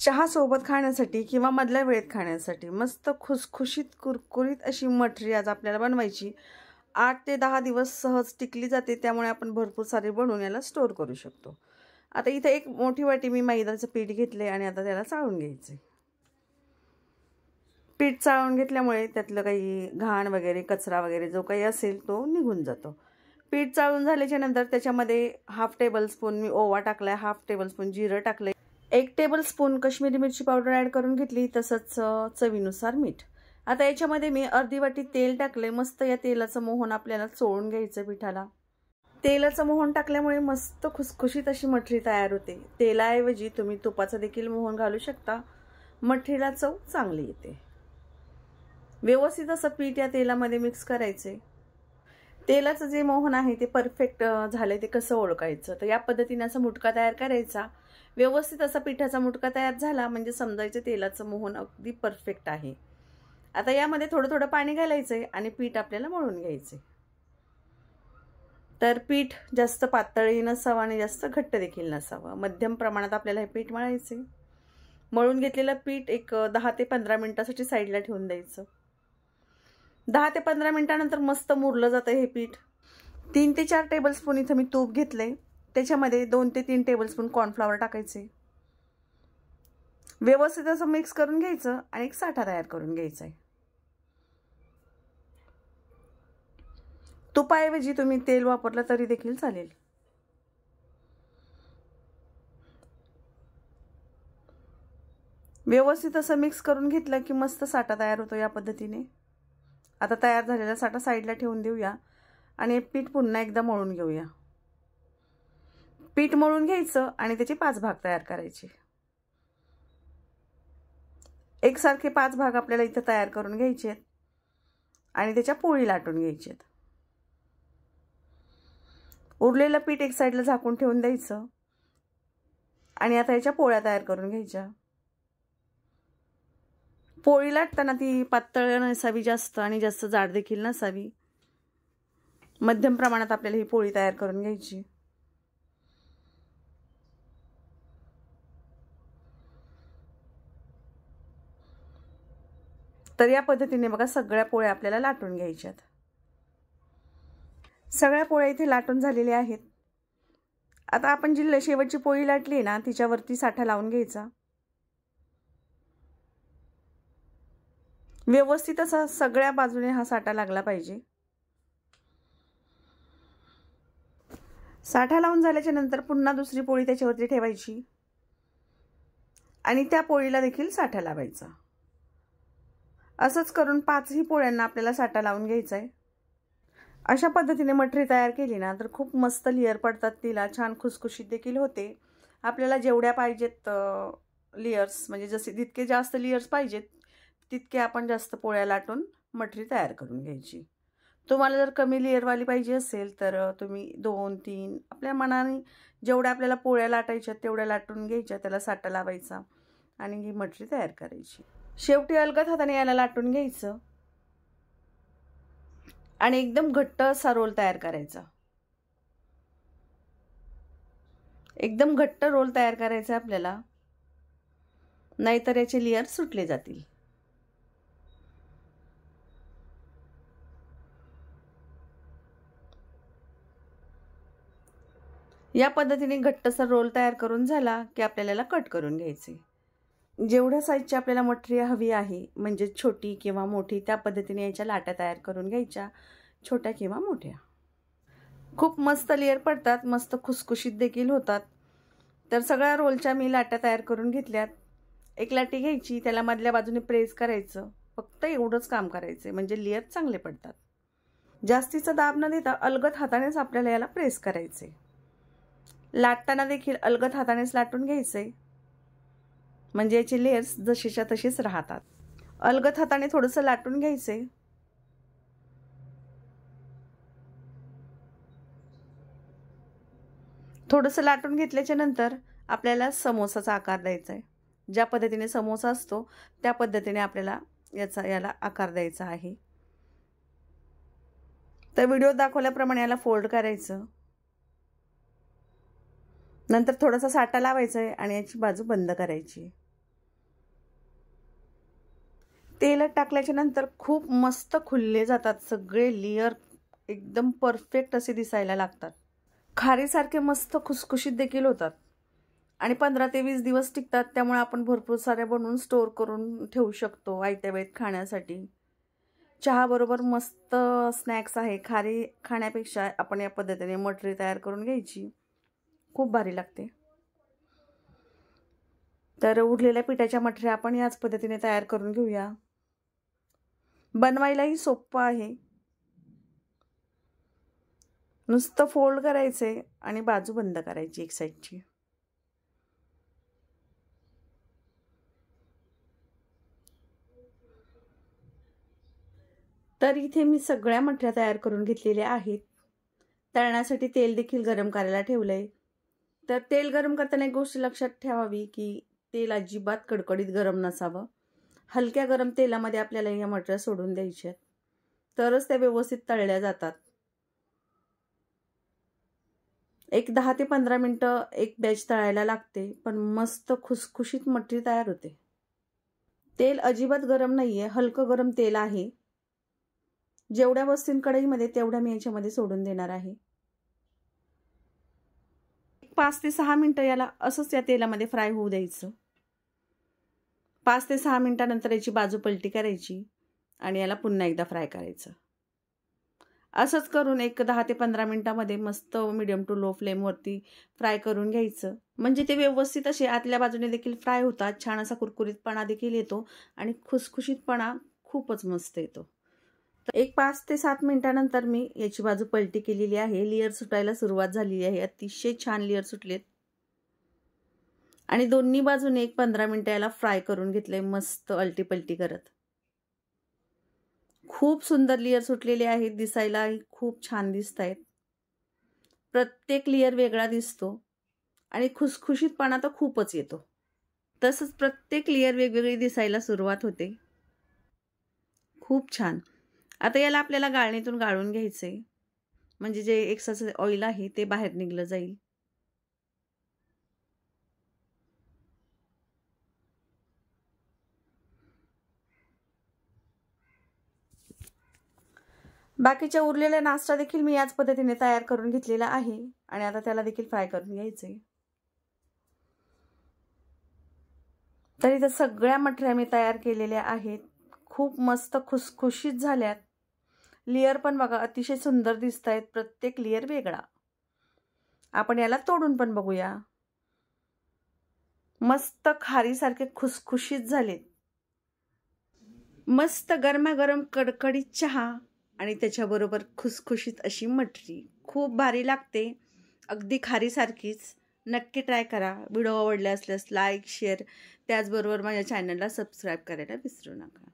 चहा सोबत खाण्यासाठी किंवा मधल्या वेळेत खाण्यासाठी मस्त खुसखुशीत कुरकुरीत अशी मठरी आज आपल्याला बनवायची. 8 ते 10 दिवस सहज टिकली जाते, त्यामुळे आपण भरपूर सारे बनवून याला स्टोअर करू शकतो. आता इथे एक मोठी वाटी मी मैद्याचं पीठ घेतले आणि आता त्याला चाळून घ्यायचे. पीठ चाळून घेतल्यामुळे त्यातलं काही घाण वगैरे कचरा वगैरे जो काही असेल तो निघून जातो. पीठ चाळून झाल्याच्या नंतर त्याच्यामध्ये 1/2 टेबलस्पून मी ओवा टाकलाय, 1/2 टेबलस्पून जिरं टाकलंय, 1 टेबलस्पून कश्मीरी मिरची पावडर ॲड करून घेतली, तसंच चवीनुसार मीठ. आता याच्यामध्ये मी अर्धी वाटी तेल टाकले. मस्त या तेलाचं मोहन आपल्याला चोळून घ्यायचं पिठाला. तेलाचं मोहन टाकल्यामुळे मस्त खुसखुशीत अशी मठरी तयार होते. तेलाऐवजी तुम्ही तुपाचं देखील मोहन घालू शकता, मठरीला चव चांगली येते. व्यवस्थित असं पीठ या तेलामध्ये मिक्स करायचे. तेलाचं जे मोहन आहे ते परफेक्ट झाले ते कसं ओळखायचं, तर या पद्धतीने असा मुटका तयार करायचा. व्यवस्थित असा पिठाचा मुटका तयार झाला म्हणजे समजायचं तेलाचं मोहन अगदी परफेक्ट आहे. आता यामध्ये थोडं थोडं पाणी घालायचंय आणि पीठ आपल्याला मळून घ्यायचे. तर पीठ जास्त पातळही नसावं आणि जास्त घट्ट देखील नसावं, मध्यम प्रमाणात आपल्याला हे पीठ मळायचे. मळून घेतलेलं पीठ एक 10 ते 15 मिनिटासाठी साईडला ठेवून द्यायचं. 10 ते 15 मिनिटानंतर मस्त मुरलं जातं हे पीठ. 3 ते 4 टेबलस्पून इथं मी तूप घेतले. त्याच्यामध्ये 2 ते 3 टेबलस्पून कॉर्नफ्लॉवर टाकायचे. व्यवस्थित असं मिक्स करून घ्यायचं आणि एक साठा तयार करून घ्यायचा आहे. तुपाऐवजी तुम्ही तेल वापरलं तरी देखील चालेल. व्यवस्थित असं मिक्स करून घेतलं की मस्त साठा तयार होतो या पद्धतीने. आता तयार झालेला साठा साईडला ठेवून देऊया आणि पीठ पुन्हा एकदा मळून घेऊया. पीठ मळून घ्यायचं आणि त्याचे 5 भाग तयार करायचे. एकसारखे 5 भाग आपल्याला इथं तयार करून घ्यायचे आहेत आणि त्याच्या पोळी लाटून घ्यायची आहेत. उरलेलं पीठ एक साईडला झाकून ठेवून द्यायचं आणि आता याच्या पोळ्या तयार करून घ्यायच्या. पोळी लाटताना ती पातळ नसावी जास्त आणि जास्त जाड देखील नसावी, मध्यम प्रमाणात आपल्याला ही पोळी तयार करून घ्यायची. तर या पद्धतीने बघा सगळ्या पोळ्या आपल्याला लाटून घ्यायच्यात. सगळ्या पोळ्या इथे लाटून झालेल्या आहेत. आता आपण जी शेवटची पोळी लाटली ना तिच्यावरती साठा लावून घ्यायचा. व्यवस्थित असा सगळ्या बाजूने हा साठा लागला पाहिजे. साठा लावून झाल्याच्या नंतर पुन्हा दुसरी पोळी त्याच्यावरती ठेवायची आणि त्या पोळीला देखील साठा लावायचा. असंच करून 5ही पोळ्यांना आपल्याला साठा लावून घ्यायचा आहे. अशा पद्धतीने मठरी तयार केली ना तर खूप मस्त लेअर पडतात, तिला छान खुसखुशीत देखील होते. आपल्याला जेवढ्या पाहिजेत लेयर्स, म्हणजे जसे जितके जास्त लेयर्स पाहिजेत तितके आपण जास्त पोळ्या लाटून मठरी तयार करून घ्यायची. तुम्हाला जर कमी लेअरवाली पाहिजे असेल तर तुम्ही 2-3 आपल्या मनाने जेवढ्या आपल्याला पोळ्या लाटायच्या तेवढ्या लाटून घ्यायच्या, त्याला साठा लावायचा आणि ही मठरी तयार करायची. शेवटी अलगद हाताने याला लाटून घ्यायचं आणि एकदम घट्ट असा रोल तयार करायचा. एकदम घट्ट रोल तयार करायचा आपल्याला, नाहीतर याचे लेयर सुटले जातील. या पद्धतीने घट्टसर रोल तयार करून झाला की आपल्याला याला कट करून घ्यायचे. जेवढ्या साईजची आपल्याला मठरी हवी आहे, म्हणजे छोटी किंवा मोठी, त्या पद्धतीने याच्या लाट्या तयार करून घ्यायच्या, छोट्या किंवा मोठ्या. खूप मस्त लेअर पडतात, मस्त खुसखुशीत देखील होतात. तर सगळ्या रोलच्या मी लाट्या तयार करून घेतल्यात. एक लाटी घ्यायची, त्याला मधल्या बाजूने प्रेस करायचं, फक्त एवढंच काम करायचं म्हणजे लेअर चांगले पडतात. जास्तीचा दाब न देता अलगद हातानेच आपल्याला याला प्रेस करायचे. लाटताना देखील अलगद हातानेच लाटून घ्यायचे म्हणजे याचे लेयर्स जशीच्या तशीच राहतात. अलगद हाताने थोडंसं लाटून घ्यायचे. थोडंसं लाटून घेतल्याच्या नंतर आपल्याला समोसाचा आकार द्यायचा आहे. ज्या पद्धतीने समोसा असतो त्या पद्धतीने आपल्याला याला आकार द्यायचा आहे. तर व्हिडिओ दाखवल्याप्रमाणे याला फोल्ड करायचं, नंतर थोडासा साठा लावायचा आहे आणि याची बाजू बंद करायची. तेल टाकल्याच्या नंतर खूप मस्त खुलले जातात सगळे लेयर, एकदम परफेक्ट असे दिसायला लागतात. खारीसारखे मस्त खुसखुशीत देखील होतात आणि 15 ते 20 दिवस टिकतात. त्यामुळे आपण भरपूर साऱ्या बनवून स्टोर करून ठेवू शकतो आयत्या वेळेत खाण्यासाठी. चहा बरोबर मस्त स्नॅक्स आहे. खारी खाण्यापेक्षा आपण या पद्धतीने मटरी तयार करून घ्यायची, खूप भारी लागते. तर उरलेल्या पिठाच्या मठऱ्या आपण याच पद्धतीने तयार करून घेऊया. बनवायलाही सोपं आहे. नुसतं फोल्ड करायचे आणि बाजू बंद करायची एक साईडची. तर इथे मी सगळ्या मठऱ्या तयार करून घेतलेल्या आहेत. तळण्यासाठी तेल देखील गरम करायला ठेवलंय. तर तेल गरम करताना एक गोष्ट लक्षात ठेवावी की तेल अजिबात कडकडीत गरम नसावं. हलक्या गरम तेलामध्ये आपल्याला या मठऱ्या सोडून द्यायच्या, तरच त्या व्यवस्थित तळल्या जातात. एक 10 ते 15 मिनिटं एक बॅच तळायला लागते, पण मस्त खुसखुशीत मटरी तयार होते. तेल अजिबात गरम नाहीये, हलकं गरम तेल आहे. जेवढ्या बसतील कढईमध्ये तेवढ्या मी याच्यामध्ये सोडून देणार आहे. 5 ते 6 मिनिटं याला असंच या तेलामध्ये फ्राय होऊ द्यायचं. 5 ते 6 मिनिटानंतर याची बाजू पलटी करायची आणि याला पुन्हा एकदा फ्राय करायचं. असंच करून एक 10 ते 15 मिनिटामध्ये मस्त मीडियम टू लो फ्लेमवरती फ्राय करून घ्यायचं. म्हणजे ते व्यवस्थित असे आतल्या बाजूने देखील फ्राय होतात, छान असा कुरकुरीतपणा देखील येतो आणि खुसखुशीतपणा खूपच मस्त येतो. तर एक 5 ते 7 मिनिटानंतर मी याची बाजू पलटी केलेली आहे. लेयर सुटायला सुरुवात झालेली आहे. अतिशय छान लेयर सुटलेत आणि दोन्ही बाजूने एक 15 मिनिटं याला फ्राय करून घेतले मस्त अलटी पलटी करत. खूप सुंदर लेयर सुटलेले आहेत, दिसायलाही खूप छान दिसत आहेत. प्रत्येक लेयर वेगळा दिसतो आणि खुसखुशीतपणा तर खूपच येतो. तसंच प्रत्येक लेयर वेगवेगळी दिसायला सुरुवात होते. खूप छान. आता याला आपल्याला गाळणीतून गाळून घ्यायचे, म्हणजे जे एक्सेस ऑइल आहे ते बाहेर निघलं जाईल. बाकीच्या उरलेल्या नाश्ता देखील मी याच पद्धतीने तयार करून घेतलेला आहे आणि आता त्याला देखील फ्राय करून घ्यायचे. तर इथं सगळ्या मठऱ्या मी तयार केलेल्या आहेत. खूप मस्त खुसखुशीत झाल्यात. लेयर पण बघा अतिशय सुंदर दिसत आहेत, प्रत्येक लेयर वेगळा. आपण याला तोडून पण बघूया. मस्त खारीसारखे खुसखुशीत झालेत. मस्त गरमागरम कडकडीत चहा आणि त्याच्याबरोबर खुसखुशीत अशी मटरी खूप भारी लागते, अगदी खारीसारखीच. नक्की ट्राय करा. व्हिडिओ आवडला असल्यास लाईक, शेअर, त्याचबरोबर माझ्या चॅनलला सबस्क्राईब करायला विसरू नका.